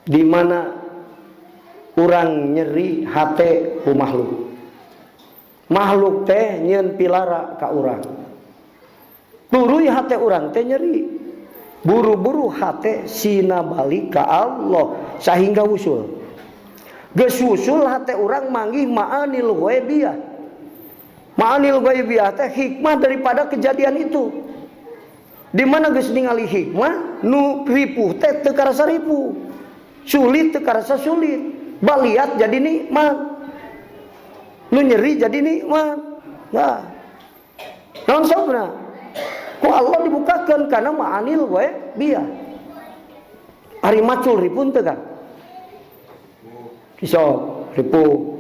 di mana urang nyeri hate ku makhluk. Makhluk teh nyeun pilara ka urang. Turuy hate urang teh nyeri. Buru-buru hate sina balik ka Allah sehingga usul. Geus usul hate urang manggih ma'anil ghaibiyah. Ma'anil ghaibiyah teh hikmah daripada kejadian itu. Di mana geus ningali hikmah nu ripuh teh teu karasa ripuh. Sulit teu karasa sulit. Baliat jadi nikmat. Nu nyeri jadi nikmat. Nah. Naon sabna? Ku Allah dibukakeun kana ma'anil ghaibiyah. Ari macul ripun teu kan? Kisah ripuh.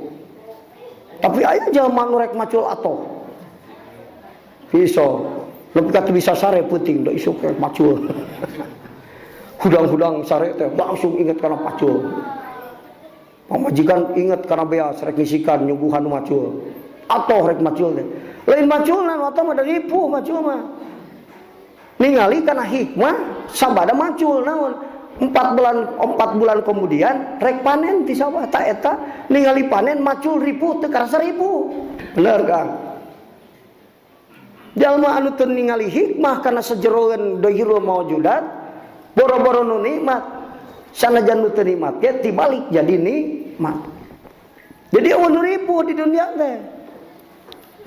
Tapi aya jelema nu rek macul atoh. Kisah lebih kata bisa sare puting da isuk rek macul. Hudang-hudang sare teh langsung inget kana pacul. Pamajikan inget karena beas rek ngisikan nyuguhan macul. Atoh rek macul teh. Lain maculna atoh mah da ripuh macul mah. Ningali kana hikmah sabada macul naon? 4 bulan kemudian rek panen ti sawah ta eta ningali panen macul ripuh teu karasa ripuh. Bener Kang. Jalma anu teu ningali hikmah kana sajeroeun dohirul maujudat boro-boro nu nikmat sanajan nu teu nikmat ge tibalik jadi nikmat. Jadi amun ripuh di dunia teh.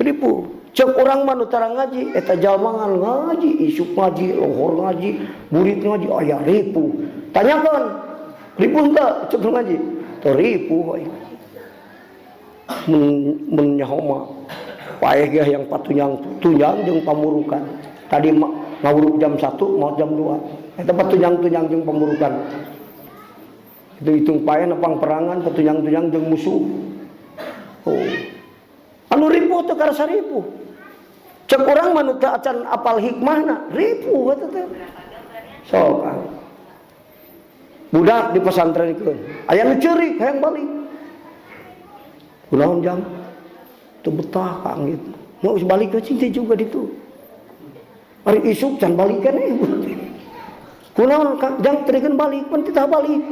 Ripuh. Cek orang mah nu tara ngaji eta jalma ngan ngaji, isuk ngaji, lohor ngaji, murid ngaji aya ripuh. Tanyakeun, ripuh teu cek ngaji? Teu ripuh we. Mun nyaho mah paeh ge yang patunyang jeung pamurukan. Tadi ngawuruk jam 1 mau jam 2. Eta patunyang-tunyang jeung pamurukan. Itu hitung paeh nepang perangan patunyang-tunyang jeung musuh. Oh. Anu ripuh teu karasa ripuh. Cek urang mah nu teu acan apal hikmahna, ripuh eta teh. Sok budak di pesantrenkeun, aya nu ceurik hayang balik. Kunaon jang? Teu betah Kang gitu. Mau balik ke cinta juga ditu. Ari isuk can balik keneh. Kunaon Kang jang terikeun balik, pan titah balik.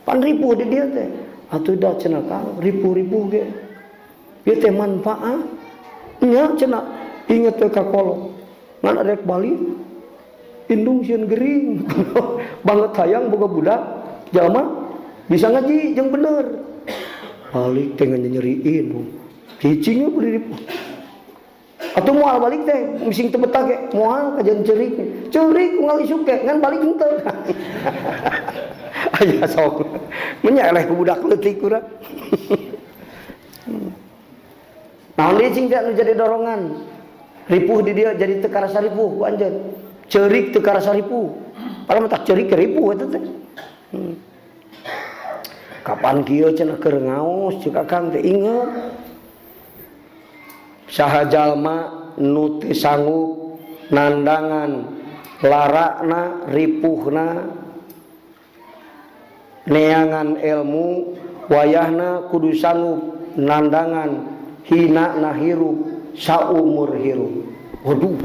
Pan ripuh di dieu teh. Atuh da cenah Kang, ripuh-ripuh ge. Ieu teh manfaat. Nya cenah inget teh ka kolot. Ngan rek balik. Indung sieun gering. Banget hayang boga budak jalma bisa ngaji jeung bener. Balik teh nyeriin. Cicingnya beri ripuh. Atuh moal balik teh mising teu betah ge moal kajian ceurik. Ceurik unggal isuk ge ngan balik henteu. Aya sok. Menyeleh ku budak leutik urang. Naon deui cing teh anu jadi dorongan? Ripuh di dia jadi teu karasa ripuh ku anjeun. Ceurik teu karasa ripuh. Padahal mah tak ceurik ripuh eta teh. Kapan kieu cenah keur ngaos ceuk Kang teh inget. Saha jalma nu teu sanggup nandangan larakna ripuhna neangan ilmu wayahna kudu sanggup nandangan hinana hirup saumur hirup. Waduh,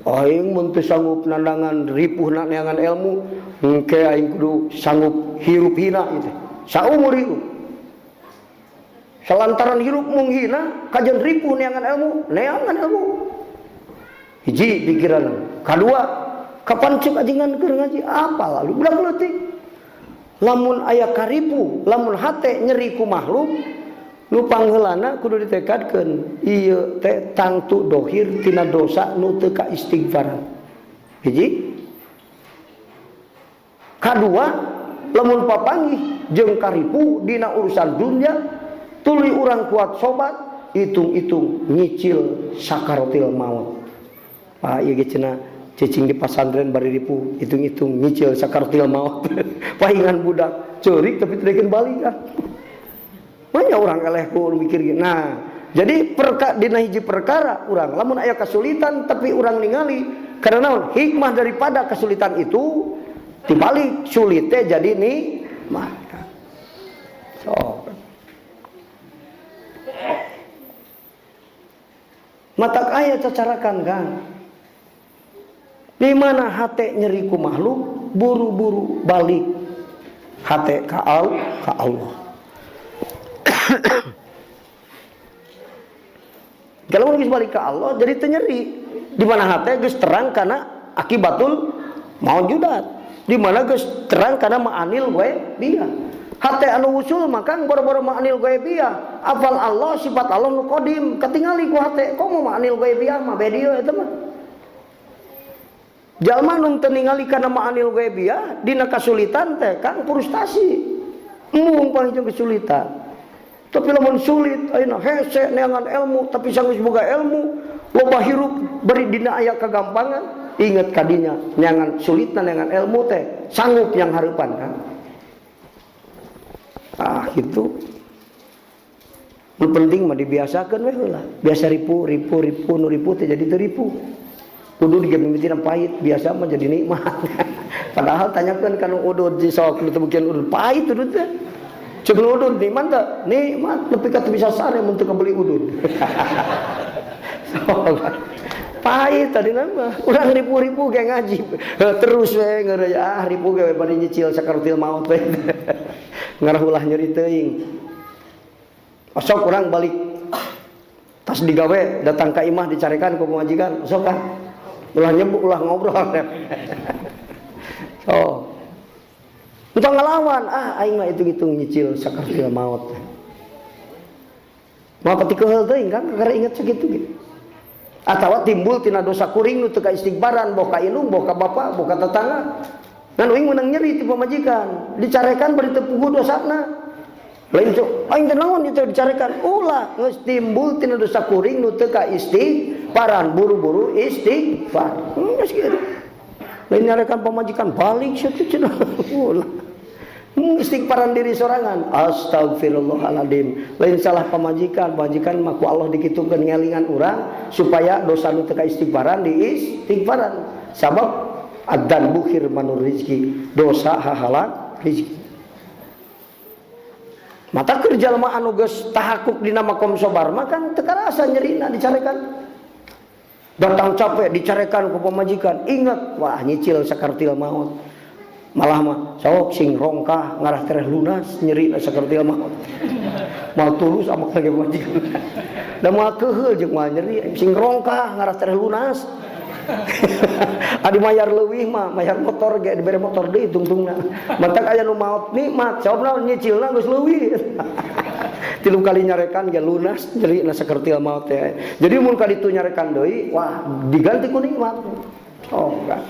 aing mun teu sanggup nandangan ripuhna neangan ilmu engke aing kudu sanggup hirup hina itu saumur hirup. Selantaran hirup mung hina kajian ripuh neangan ilmu. Hiji pikiran. Kadua, kapan cek ajingan keur ngaji apa lalu budak leutik. Lamun aya karipu, lamun hate nyeri ku makhluk, nu pangheulana kudu ditekadkeun ieu teh tangtu dohir tina dosa nu teu ka istighfaran. Hiji. Kadua, lamun papanggih jeung karipu dina urusan dunya, tuluy urang kuat sobat, hitung-hitung nyicil sakaratil maut. Ieu ge cenah cicing di pesantren bari ripuh, hitung-hitung nyicil sakaratil maut. Pahingan budak ceurik tapi terikeun balik ah. Banyak orang eleh ku mikir gini. Nah, jadi dina hiji perkara urang lamun aya kesulitan tapi urang ningali karena naon? Hikmah daripada kesulitan itu dibalik sulitnya jadi nikmat. So. Matak aya cacarakan Kang. Di mana hate nyeri ku makhluk buru-buru balik. hate ka Allah. Kalau geus balik ka Allah jadi teu nyeri. Di mana hate geus terang kana akibatul maujudat. Di mana geus terang kana ma'anil ghaibiyah. Hate anu usul maka boro-boro ma'anil ghaibiyah. Afal Allah sifat Allah nu qadim katingali ku hate komo ma'anil ghaibiyah mah beda eta mah. Jalma nu teu ningali kana ma'anil ghaibiyah dina kasulitan teh Kang frustasi. Mung paling kesulitan. Tapi lamun sulit ayeuna hese neangan ilmu tapi sanggeus boga ilmu loba hirup beri dina aya kagampangan inget kadinya neangan sulitna neangan ilmu teh sanggup yang hareupan kan. Gitu. Nu penting mah dibiasakeun we heula. Biasa ripu nu ripu teh jadi teu ripu. Kudu digemimitinan pahit biasa mah jadi nikmat. Padahal tanyakeun kana udud sok nu teu mungkin udud pahit udud teh. Cek udud nikmat tak? Nikmat, tapi kata bisa sare untuk beli udud. Pahit tadi nama. Urang ribu-ribu kayak ngaji. Terus we ngeureun ribu ge bari nyicil sakaratil maut we. Ngarah ulah nyeri teuing. Sok urang balik tas digawe datang ka imah dicarekan ku pamajikan. Sok kan. Ulah nyebuk ulah ngobrol. So kita ngelawan, aing mah hitung-hitung nyicil sakaratil maut. Mau ketika hal teuing kan gara inget sakitu gitu. Atawa timbul tina dosa kuring nu teu ka istighbaran, boh ka indung, boh ka bapa, boh ka tetangga. Ngan uing meunang nyeri ti pamajikan, dicarekan bari teu puguh dosana. Lain cuk, aing teh naon itu dicarekan? Ulah geus timbul tina dosa kuring nu teu ka istighbaran, buru-buru istighfar. Geus kitu. Lain nyarekan pamajikan balik situ cenah. Ulah. Istighfaran diri sorangan. Astagfirullahaladzim. Lain salah pamajikan mah ku Allah dikitukeun ngelingan urang supaya dosa nu teu ka istighfaran di istighfaran. Sabab adzan bukhir manur rizki. Dosa hahalang rizki. Mata kerja lemah anu geus tahakuk dina makom sobar mah kan teu karasa nyerina dicarekan. Datang capek dicarekan ku pamajikan, ingat wah nyicil sakaratil maut. Malah mah sok sing rongkah ngarah tereh lunas nyeri sakaratil maut. Mal tulus sama lagi pamajikan. Da moal keheul jeung moal nyeri sing rongkah ngarah tereh lunas. Adi mayar leuwih mah mayar motor ge dibere motor deui tungtungna. Matak aya nu maot nikmat, sababna nyicilna geus leuwih. 3 kali nyarekan ge lunas nyeri na sakaratil maut teh. Jadi mun ka ditu nyarekan deui, wah diganti ku nikmat. Oh enggak.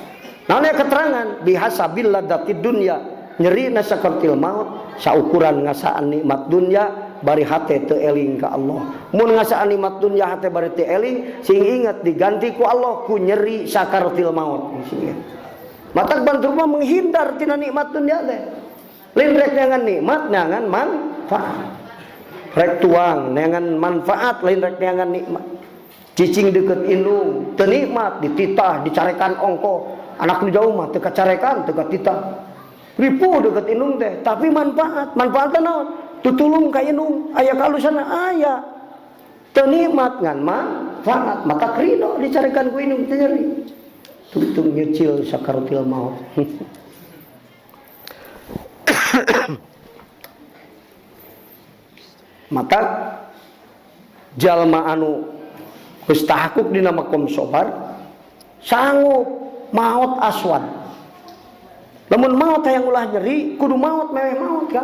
Nah keterangan bihasabil ladati dunya nyeri na sakaratil maut saukuran ngasaan nikmat dunya bari hate teu eling ka Allah. Mun ngasaan nikmat dunya hate bari teu eling sing ingat diganti ku Allah ku nyeri sakaratil maut. Matak bantur mah menghindar tina nikmat dunya teh. Lain rek neangan nikmat neangan manfaat. Rek tuang neangan manfaat lain rek neangan nikmat. Cicing deket indung teu nikmat dititah dicarekan ongko. Anak nu jauh mah teu kacarekan teu katitah. Ripuh deket indung teh tapi manfaat. Manfaatna naon? Tutulung ka indung aya kalusana aya. Teu nikmat ngan manfaat maka krino dicarekan ku indung teu nyeri. Tutung nyecil sakaratil maut. Maka jalma anu geus tahakuk dina makom sobar sanggup maut aswad. Lamun maut hayang ulah nyeri kudu maut meweh maut kan.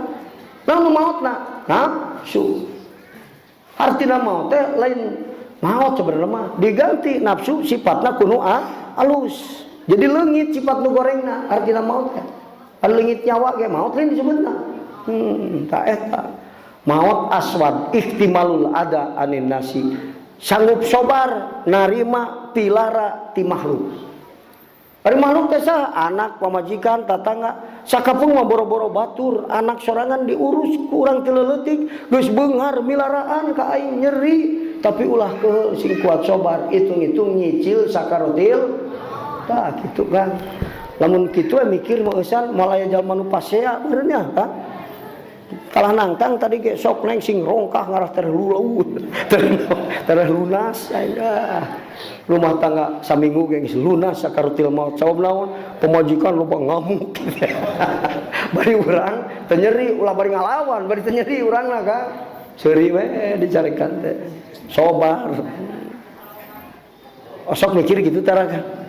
Lamun mautna nafsu. Artina maut teh lain maut sebenarnya mah diganti nafsu sifatna kudu alus. Jadi leungit sifat nu gorengna artina maut teh. Leungit nyawa ge maut lain disebutna. Ta eta. Maut aswad ihtimalul ada anin nasi sanggup sobar narima pilara ti makhluk. Ari makhluk teh saha? Anak, pamajikan, tatangga. Sakapung mah boro-boro batur, anak sorangan diurus ku urang teu leutik, geus beunghar milaraan ka aing nyeri, tapi ulah keheul sing kuat sobar, hitung-hitung nyicil sakaratil. Tah kitu kan. Lamun kitu mikir mah eusan moal aya jalma nu pasea beureun nya kan. Kalah nangtang tadi ge sok neng sing rongkah ngarah tereh lunas aya. Rumah tangga saminggu ge geus lunas sakaratil maut. Sabab naon? Pamajikan loba ngamuk. Bari urang teu nyeri ulah bari ngalawan, bari teu nyeri urangna Kang. Seuri we dicarekan teh. Sobar. Osok mikir gitu tara Kang.